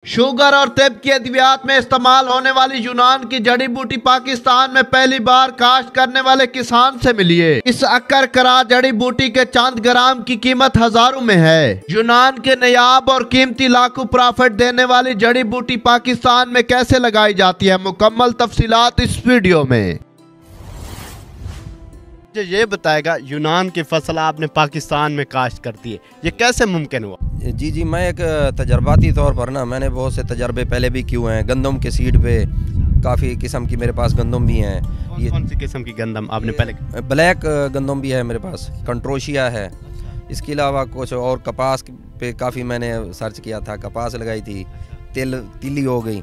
Sugar और तिब की अद्वियात में इस्तेमाल होने वाली यूनान की जड़ी बूटी पाकिस्तान में पहली बार काश्त करने वाले किसान से मिली है। इस अक्कर करा जड़ी बूटी के चंद ग्राम की कीमत हजारों में है। यूनान के नायाब और कीमती लाखों प्रॉफिट देने वाली जड़ी बूटी पाकिस्तान में कैसे लगाई जाती है, मुकम्मल तफसीलात इस वीडियो में। ये बताएगा यूनान की फसल आपने पाकिस्तान में काश्त कर दी है, ये कैसे मुमकिन हुआ? जी मैं एक तजर्बाती तौर पर ना मैंने बहुत से तजर्बे पहले भी किए हैं। गंदम के सीड पे काफ़ी किस्म की मेरे पास गंदम भी हैं। कौन सी किस्म की गंदम आपने पहले? ब्लैक गंदम भी है मेरे पास, कंट्रोशिया है। इसके अलावा कुछ और कपास पे काफ़ी मैंने सर्च किया था, कपास लगाई थी, तिली हो गई।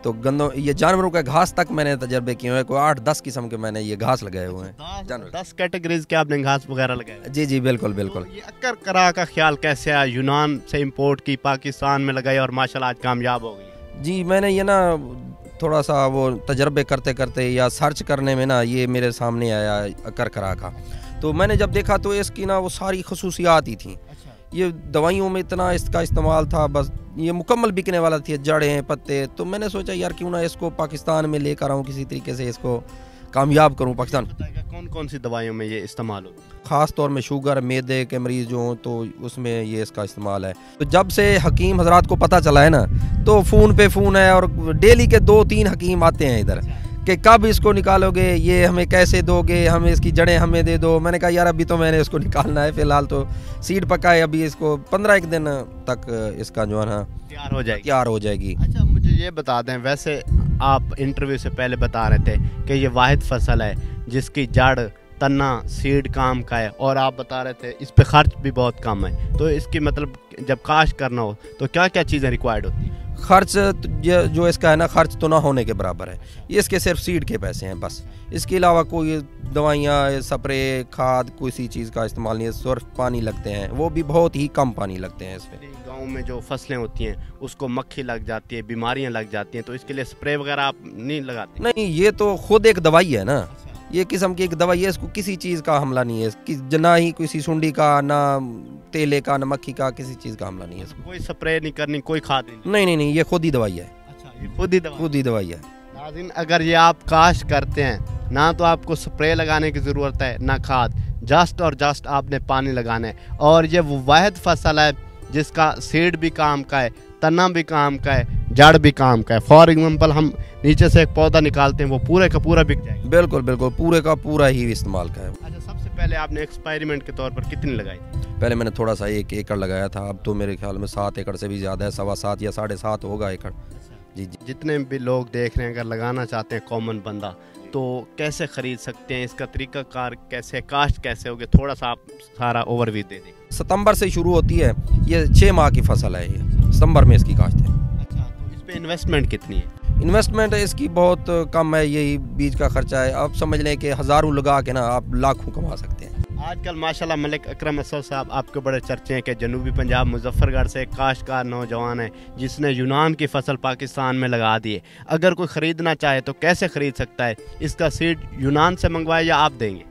तो गंदम, ये जानवरों का घास तक मैंने तजर्बे किए हुए, कोई 8-10 किस्म के मैंने ये घास लगाए हुए हैं। 10 कैटेगरीज के आपने घास वगैरह लगाए? जी बिल्कुल। ये अक्कर करा का ख्याल कैसे आया? यूनान से इंपोर्ट की, पाकिस्तान में लगाई और माशाल्लाह आज कामयाब हो गई। जी मैंने ये ना थोड़ा सा वो तजर्बे करते करते या सर्च करने में ना ये मेरे सामने आया अक्कर करा का। तो मैंने जब देखा तो इसकी ना वो सारी खसूसियात ही थी। ये दवाइयों में इतना इसका इस्तेमाल था, बस ये मुकम्मल बिकने वाला थी, जड़ें पत्ते। तो मैंने सोचा यार क्यों ना इसको पाकिस्तान में लेकर आऊँ, किसी तरीके से इसको कामयाब करूँ पाकिस्तान। कौन कौन सी दवाइयों में ये इस्तेमाल हो? ख़ास तौर में शुगर, मैदे के मरीज़ जो हों तो उसमें ये इसका इस्तेमाल है। तो जब से हकीम हजरात को पता चला है ना, तो फ़ोन पे फ़ोन है और डेली के 2-3 हकीम आते हैं इधर कि कब इसको निकालोगे, ये हमें कैसे दोगे, हमें इसकी जड़ें हमें दे दो। मैंने कहा यार अभी तो मैंने इसको निकालना है, फ़िलहाल तो सीड पका है, अभी इसको 15 दिन तक इसका जो है ना तैयार हो जाएगी। अच्छा मुझे ये बता दें, वैसे आप इंटरव्यू से पहले बता रहे थे कि ये वाहिद फसल है जिसकी जड़, तना, सीड काम का है, और आप बता रहे थे इस पे खर्च भी बहुत कम है। तो इसकी मतलब जब काश्त करना हो तो क्या क्या चीज़ें रिक्वायर्ड होती हैं? खर्च जो इसका है ना, खर्च तो ना होने के बराबर है। ये इसके सिर्फ सीड के पैसे हैं बस। इसके अलावा कोई दवाइयाँ, स्प्रे, खाद, किसी चीज़ का इस्तेमाल नहीं है। सिर्फ पानी लगते हैं, वो भी बहुत ही कम पानी लगते हैं इसमें। गांव में जो फसलें होती हैं उसको मक्खी लग जाती है, बीमारियां लग जाती हैं, तो इसके लिए स्प्रे वगैरह आप नहीं लगाते? नहीं, ये तो खुद एक दवाई है ना, ये किस्म की एक दवाई है। इसको किसी चीज़ का हमला नहीं है, ना ही किसी सुंडी का, ना तेले का, ना मक्खी का, किसी चीज़ का हमला नहीं है इसको। कोई स्प्रे नहीं करनी, कोई खाद नहीं? नहीं, ये खुद ही दवाई है। अच्छा, ये खुद ही दवाई है। नाज़रीन, अगर ये आप काश्त करते हैं ना तो आपको स्प्रे लगाने की ज़रूरत है ना खाद, जस्ट और जस्ट आपने पानी लगाना है। और ये वो वाहिद फसल है जिसका सीड भी काम का है, तना भी काम का है, जड़ भी काम का है। फॉर एग्जाम्पल हम नीचे से एक पौधा निकालते हैं, वो पूरे का पूरा बिक जाएगा। बिल्कुल पूरे का पूरा ही इस्तेमाल का है। अच्छा, सबसे पहले आपने एक्सपेरिमेंट के तौर पर कितनी लगाई? पहले मैंने थोड़ा सा 1 एकड़ लगाया था, अब तो मेरे ख्याल में 7 एकड़ से भी ज़्यादा है, 7.25 या 7.5 होगा एकड़। जी। जितने भी लोग देख रहे हैं, अगर लगाना चाहते हैं कॉमन बंदा, तो कैसे ख़रीद सकते हैं? इसका तरीक़ाकार कैसे, काश्त कैसे होगी, थोड़ा सा आप सारा ओवरव्यू दे दें। सितंबर से शुरू होती है, ये 6 माह की फसल है, ये सितंबर में इसकी काश्त है। अच्छा, तो इस पे इन्वेस्टमेंट कितनी है? इन्वेस्टमेंट इसकी बहुत कम है, यही बीज का खर्चा है। आप समझ लें कि हज़ारों लगा के ना आप लाखों कमा सकते हैं। आजकल माशाल्लाह मलिक अकरम असद साहब आपके बड़े चर्चे हैं कि जनूबी पंजाब मुजफ्फरगढ़ से एक काश्तकार नौजवान है जिसने यूनान की फसल पाकिस्तान में लगा दी है। अगर कोई ख़रीदना चाहे तो कैसे ख़रीद सकता है? इसका सीड यूनान से मंगवाए या आप देंगे?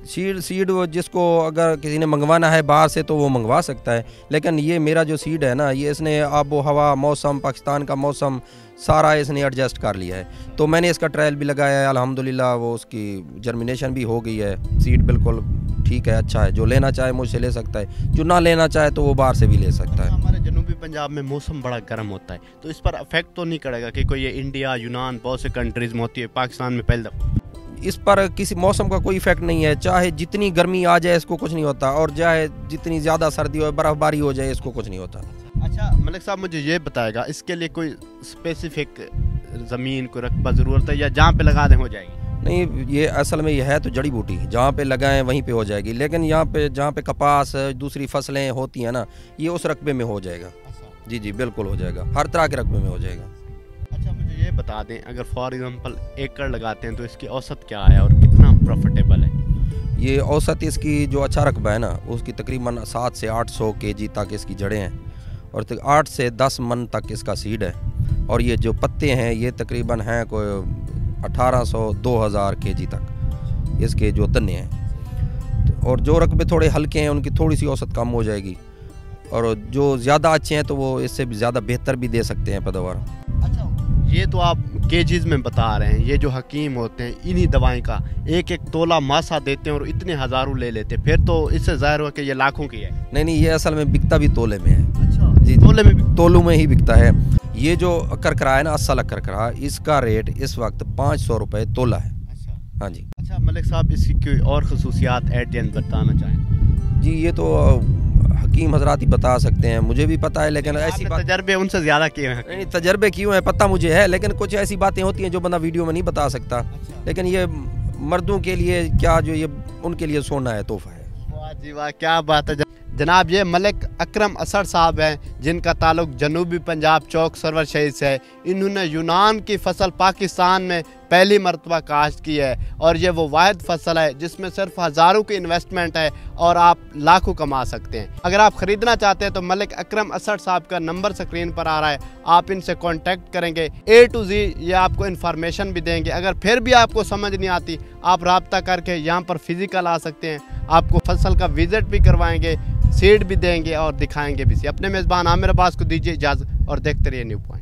सीड जिसको अगर किसी ने मंगवाना है बाहर से तो वो मंगवा सकता है, लेकिन ये मेरा जो सीड है ना, ये इसने आबो हवा, मौसम, पाकिस्तान का मौसम सारा इसने एडजस्ट कर लिया है। तो मैंने इसका ट्रायल भी लगाया है, अल्हम्दुलिल्लाह वो उसकी जर्मिनेशन भी हो गई है। सीड बिल्कुल ठीक है, अच्छा है। जो लेना चाहे मुझसे ले सकता है, जो ना लेना चाहे तो वो बाहर से भी ले सकता है। हमारे जनूबी पंजाब में मौसम बड़ा गर्म होता है, तो इस पर अफेक्ट तो नहीं करेगा? कि कोई ये इंडिया, यूनान, बहुत से कंट्रीज़ में होती है, पाकिस्तान में पहले दफ़ा इस पर किसी मौसम का कोई इफेक्ट नहीं है। चाहे जितनी गर्मी आ जाए इसको कुछ नहीं होता, और चाहे जितनी ज़्यादा सर्दी हो, बर्फ़बारी हो जाए, इसको कुछ नहीं होता। अच्छा मलिक साहब, मुझे ये बताएगा, इसके लिए कोई स्पेसिफिक ज़मीन को रकबा ज़रूरत है या जहाँ पे लगा दें हो जाएगी? नहीं, ये असल में ये है तो जड़ी बूटी, जहाँ पे लगाएं वहीं पे हो जाएगी। लेकिन यहाँ पे जहाँ पे कपास, दूसरी फसलें होती हैं ना, ये उस रकबे में हो जाएगा। जी बिल्कुल हो जाएगा, हर तरह के रकबे में हो जाएगा। अच्छा मुझे ये बता दें, अगर फॉर एग्जांपल एकड़ लगाते हैं तो इसकी औसत क्या है और कितना प्रॉफिटेबल है? ये औसत इसकी जो अच्छा रकबा है ना, उसकी तकरीबन 700 से 800 kg तक इसकी जड़ें हैं, और 8 से 10 मन तक इसका सीड है। और ये जो पत्ते हैं ये तकरीबन हैं कोई 1800-2000 kg तक इसके जो तने हैं। और जो रकबे थोड़े हल्के हैं उनकी थोड़ी सी औसत कम हो जाएगी। اور جو زیادہ اچھے ہیں تو وہ اس سے بھی زیادہ بہتر بھی دے سکتے ہیں پیداوار۔ اچھا یہ تو آپ کیجز میں بتا رہے ہیں، یہ جو حکیم ہوتے ہیں انہی دوائیں کا ایک ایک تولہ ماسا دیتے ہیں اور اتنے ہزاروں لے لیتے ہیں، پھر تو اس سے ظاہر ہوا کہ یہ لاکھوں کی ہے۔ نہیں یہ اصل میں بکتا بھی تولے میں ہے۔ اچھا جی تولے میں بھی؟ تولوں میں ہی بکتا ہے۔ یہ جو کرکرا ہے نا، اصل کرکرا، اس کا ریٹ اس وقت 500 روپے تولہ ہے۔ اچھا ہاں جی۔ اچھا ملک صاحب اس کی کوئی اور خصوصیات ایٹ دی اینڈ بتانا چاہیں؟ جی یہ تو حکیم حضرات ہی بتا سکتے ہیں، مجھے بھی پتہ ہے، لیکن ایسی بات تجربے ان سے زیادہ کیے ہیں؟ نہیں تجربے کیوں ہیں پتہ مجھے ہے، لیکن کچھ ایسی باتیں ہوتی ہیں جو بندہ ویڈیو میں نہیں بتا سکتا، لیکن یہ مردوں کے لیے کیا جو یہ ان کے لیے سونا ہے، تحفہ ہے۔ واہ جی واہ کیا بات ہے جناب۔ یہ ملک اکرم اسد صاحب ہیں جن کا تعلق جنوبی پنجاب چوک سرور شہید سے ہے۔ انہوں نے یونان کی فصل پاکستان میں پہلی مرتبہ کاشت کی ہے، اور یہ وہ واحد فصل ہے جس میں صرف ہزاروں کی انویسٹمنٹ ہے اور آپ لاکھوں کما سکتے ہیں۔ اگر آپ خریدنا چاہتے ہیں تو ملک اکرم اسد صاحب کا نمبر سکرین پر آ رہا ہے، آپ ان سے کانٹیکٹ کریں گے، A to Z یہ آپ کو انفارمیشن بھی دیں گے۔ اگر پھر بھی آپ کو سمجھ نہیں آتی، آپ رابطہ کر کے یہاں پر فزیکل آ سکتے ہیں، آپ کو فصل کا وزٹ بھی کروائیں گے، سیڈ بھی دیں گے اور دکھائیں گے بھی۔ اپنے میزبان عامر عباس کو دیجیے اجازت اور دیکھتے رہیے نیو پوائنٹ۔